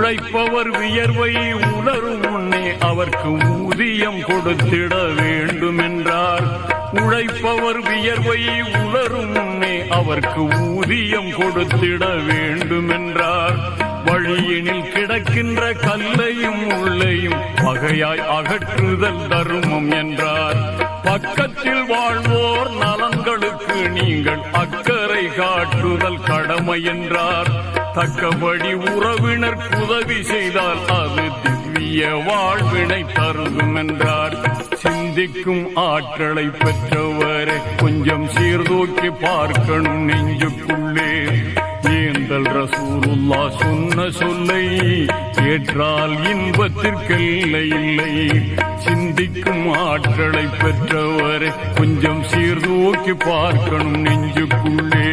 உழைப்பவர் வியர்வை உலரும் முன்னே அவர்க்கு ஊதியம் கொடுத்திட வேண்டும் என்றார். உழைப்பவர் வியர்வை உலரும் முன்னே அவர்க்கு ஊதியம் கொடுத்திட வேண்டும் என்றார். வழியினில் கிடக்கின்ற கல்லையும் உள்ளையும் பகையாய் அகற்றுதல் தருமம் என்றார். பக்கத்தில் வாழ்வோர் நலன்களுக்கு நீங்கள் அக்கறை காட்டுதல் கடமை என்றார். தக்கபடி உறவினர் உதவி செய்தால் அது திவ்ய வாழ்வினை தருதும் என்றார். சிந்திக்கும் ஆற்றலை பெற்றவரை கொஞ்சம் சீர்தூக்கி பார்க்கணும் நெஞ்சுக்குள்ளே. ஏந்தல் ரசூலுல்லா சொன்ன சொல்லை ஏற்றால் இன்பத்திற்கெல்லை இல்லை. சிந்திக்கும் ஆற்றலை பெற்றவரை கொஞ்சம் சீர்தூக்கி பார்க்கணும் நெஞ்சுக்குள்ளே.